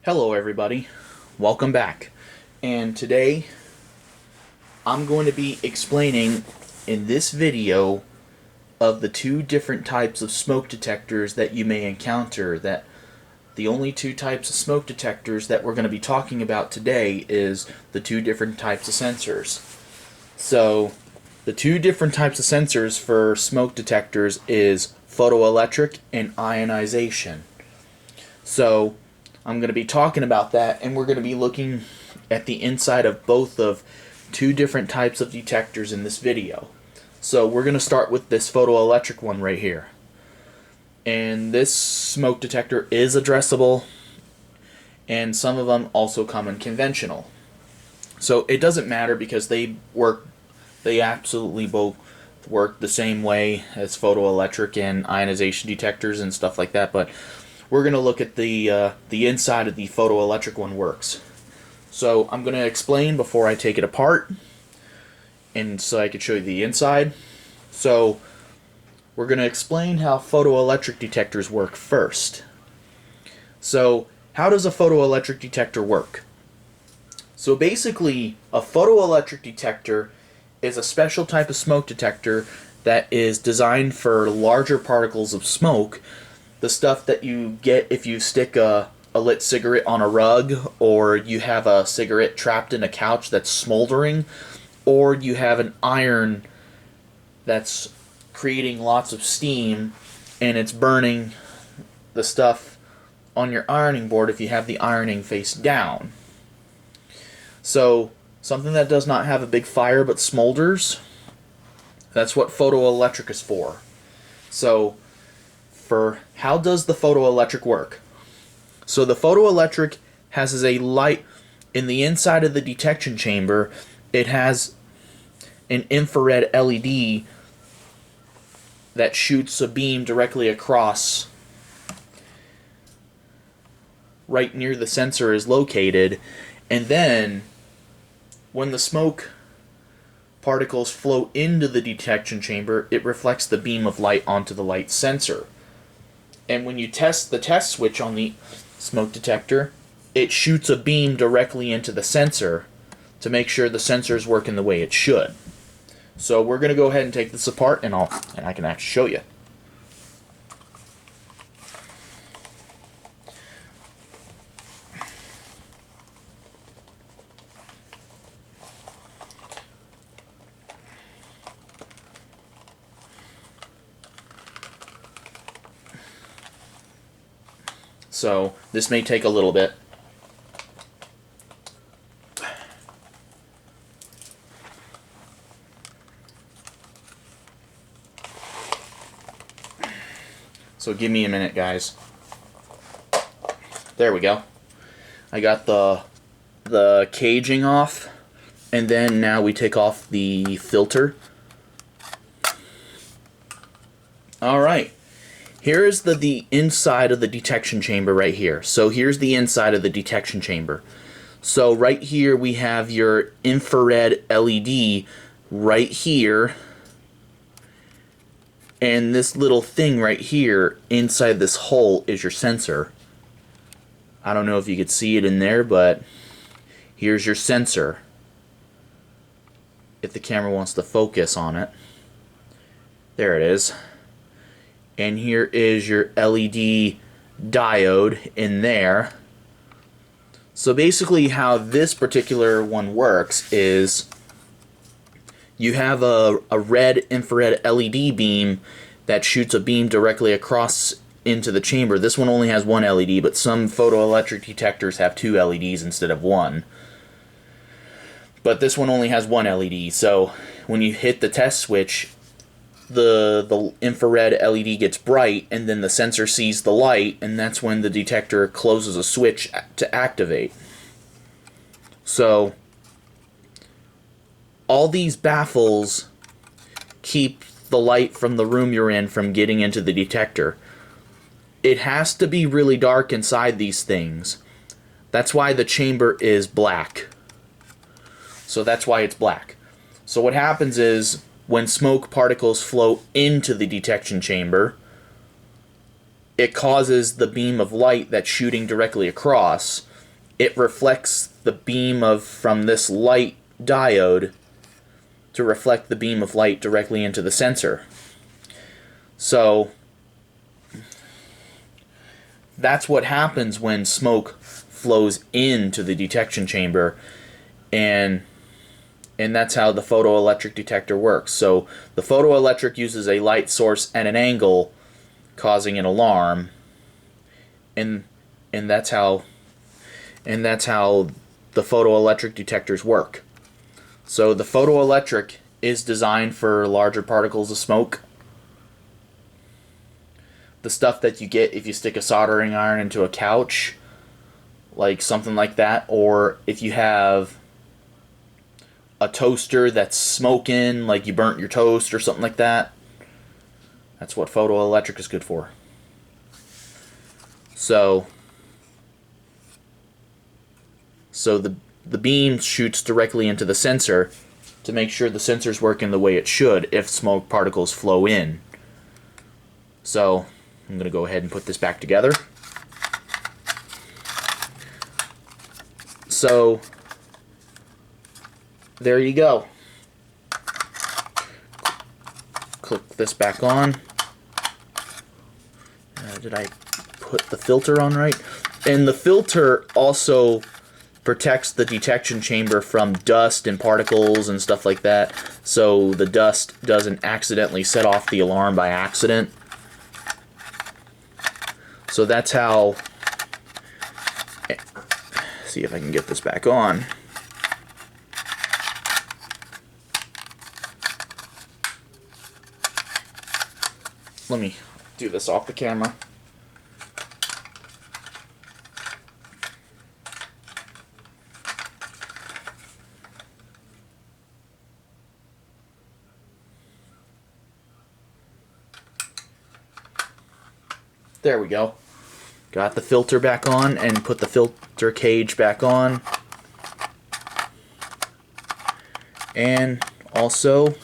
Hello everybody, welcome back. And today I'm going to be explaining in this video of the two different types of smoke detectors that you may encounter. That the only two types of smoke detectors that we're going to be talking about today is the two different types of sensors. So the two different types of sensors for smoke detectors is photoelectric and ionization. So I'm going to be talking about that, and we're going to be looking at the inside of both of two different types of detectors in this video. So we're going to start with this photoelectric one right here. And this smoke detector is addressable, and some of them also come in conventional. So it doesn't matter because they absolutely both work the same way as photoelectric and ionization detectors and stuff like that, but we're going to look at the inside of the photoelectric one works. So I'm going to explain before I take it apart, and so I can show you the inside. So we're going to explain how photoelectric detectors work first. So how does a photoelectric detector work? So basically, a photoelectric detector is a special type of smoke detector that is designed for larger particles of smoke. The stuff that you get if you stick a lit cigarette on a rug, or you have a cigarette trapped in a couch that's smoldering, or you have an iron that's creating lots of steam and it's burning the stuff on your ironing board if you have the ironing face down. So something that does not have a big fire but smolders, that's what photoelectric is for. So for how does the photoelectric work? So the photoelectric has a light in the inside of the detection chamber. It has an infrared LED that shoots a beam directly across right near the sensor is located, and then when the smoke particles flow into the detection chamber, it reflects the beam of light onto the light sensor. And when you test the test switch on the smoke detector, it shoots a beam directly into the sensor to make sure the sensor is working the way it should. So we're going to go ahead and take this apart, and I can actually show you. So this may take a little bit. So give me a minute, guys. There we go. I got the caging off, and then now we take off the filter. All right. Here is the inside of the detection chamber right here. So here's the inside of the detection chamber. So right here we have your infrared LED right here. And this little thing right here inside this hole is your sensor. I don't know if you could see it in there, but here's your sensor. If the camera wants to focus on it. There it is. And here is your LED diode in there. So basically how this particular one works is you have a red infrared LED beam that shoots a beam directly across into the chamber. This one only has one LED, but some photoelectric detectors have two LEDs instead of one. But this one only has one LED, so when you hit the test switch, the infrared LED gets bright, and then the sensor sees the light, and that's when the detector closes a switch to activate. So all these baffles keep the light from the room you're in from getting into the detector. It has to be really dark inside these things. That's why the chamber is black. So that's why it's black. So what happens is, when smoke particles flow into the detection chamber, it causes the beam of light that's shooting directly across it reflects the beam from this light diode to reflect the beam of light directly into the sensor. So that's what happens when smoke flows into the detection chamber, and that's how the photoelectric detector works. So the photoelectric uses a light source at an angle, causing an alarm, and that's how the photoelectric detectors work. So the photoelectric is designed for larger particles of smoke. The stuff that you get if you stick a soldering iron into a couch, like something like that, or if you have a toaster that's smoking, like you burnt your toast or something like that. That's what photoelectric is good for. So the beam shoots directly into the sensor to make sure the sensor's working the way it should if smoke particles flow in. So I'm going to go ahead and put this back together. So there you go. Click this back on. Did I put the filter on right? And the filter also protects the detection chamber from dust and particles and stuff like that, so the dust doesn't accidentally set off the alarm by accident. So that's how... See if I can get this back on. Let me do this off the camera. There we go. Got the filter back on and put the filter cage back on. And also,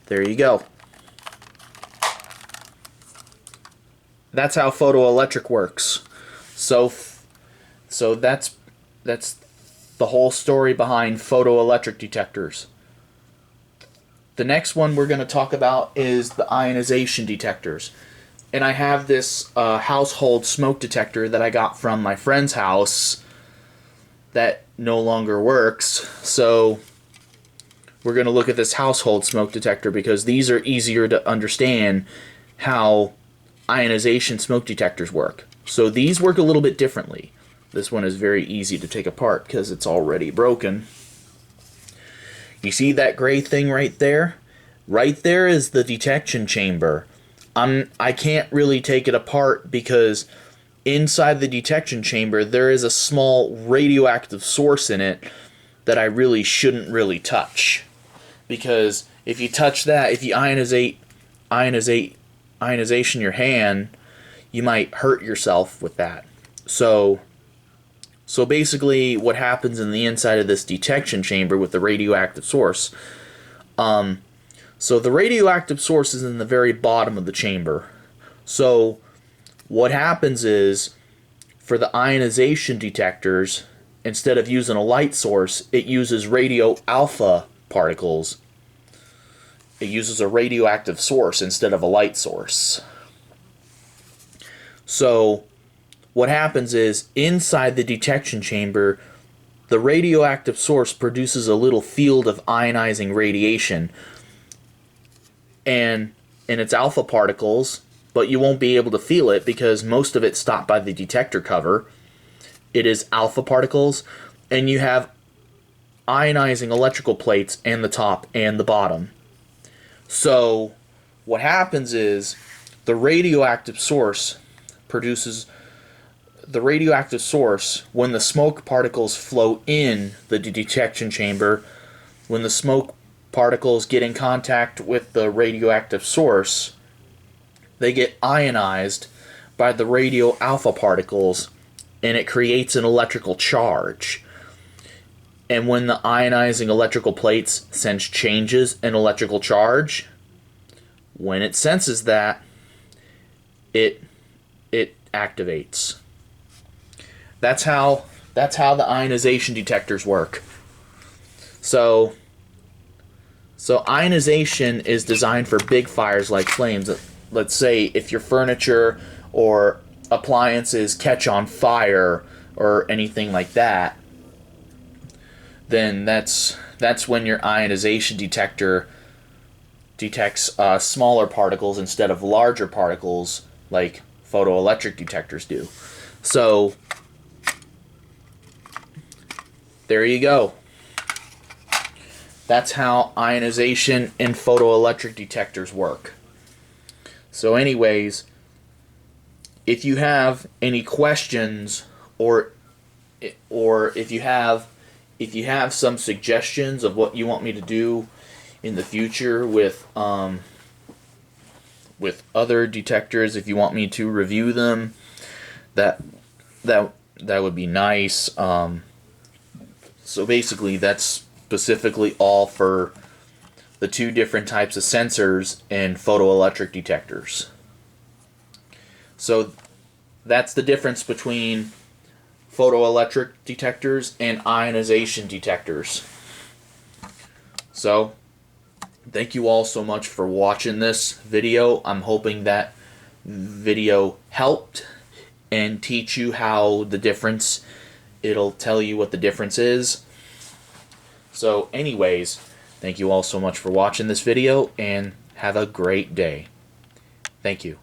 there you go. That's how photoelectric works. So that's the whole story behind photoelectric detectors. The next one we're going to talk about is the ionization detectors. And I have this household smoke detector that I got from my friend's house that no longer works. So we're going to look at this household smoke detector because these are easier to understand how ionization smoke detectors work. So these work a little bit differently. This one is very easy to take apart because it's already broken. You see that gray thing right there? Right there is the detection chamber. I can't really take it apart because inside the detection chamber there is a small radioactive source in it that I really shouldn't really touch. Because if you touch that, if you ionization your hand, you might hurt yourself with that. So basically what happens in the inside of this detection chamber with the radioactive source, so the radioactive source is in the very bottom of the chamber. So what happens is, for the ionization detectors, instead of using a light source, it uses radio alpha particles. It uses a radioactive source instead of a light source. So what happens is, inside the detection chamber, the radioactive source produces a little field of ionizing radiation, and it's alpha particles, but you won't be able to feel it because most of it's stopped by the detector cover. It is alpha particles, and you have ionizing electrical plates in the top and the bottom. So what happens is, the radioactive source produces the radioactive source when the smoke particles flow in the detection chamber. When the smoke particles get in contact with the radioactive source, they get ionized by the radio alpha particles, and it creates an electrical charge. And when the ionizing electrical plates sense changes in electrical charge, when it senses that, it activates. that's how the ionization detectors work. So ionization is designed for big fires like flames. Let's say if your furniture or appliances catch on fire or anything like that, then that's when your ionization detector detects smaller particles instead of larger particles like photoelectric detectors do. So there you go. That's how ionization and photoelectric detectors work. So anyways, if you have any questions or if you have some suggestions of what you want me to do in the future with other detectors, if you want me to review them, that would be nice. So basically, that's specifically all for the two different types of sensors in photoelectric detectors. So that's the difference between photoelectric detectors and ionization detectors. So thank you all so much for watching this video. I'm hoping that video helped and teach you how the difference, it'll tell you what the difference is. So anyways, thank you all so much for watching this video and have a great day. Thank you.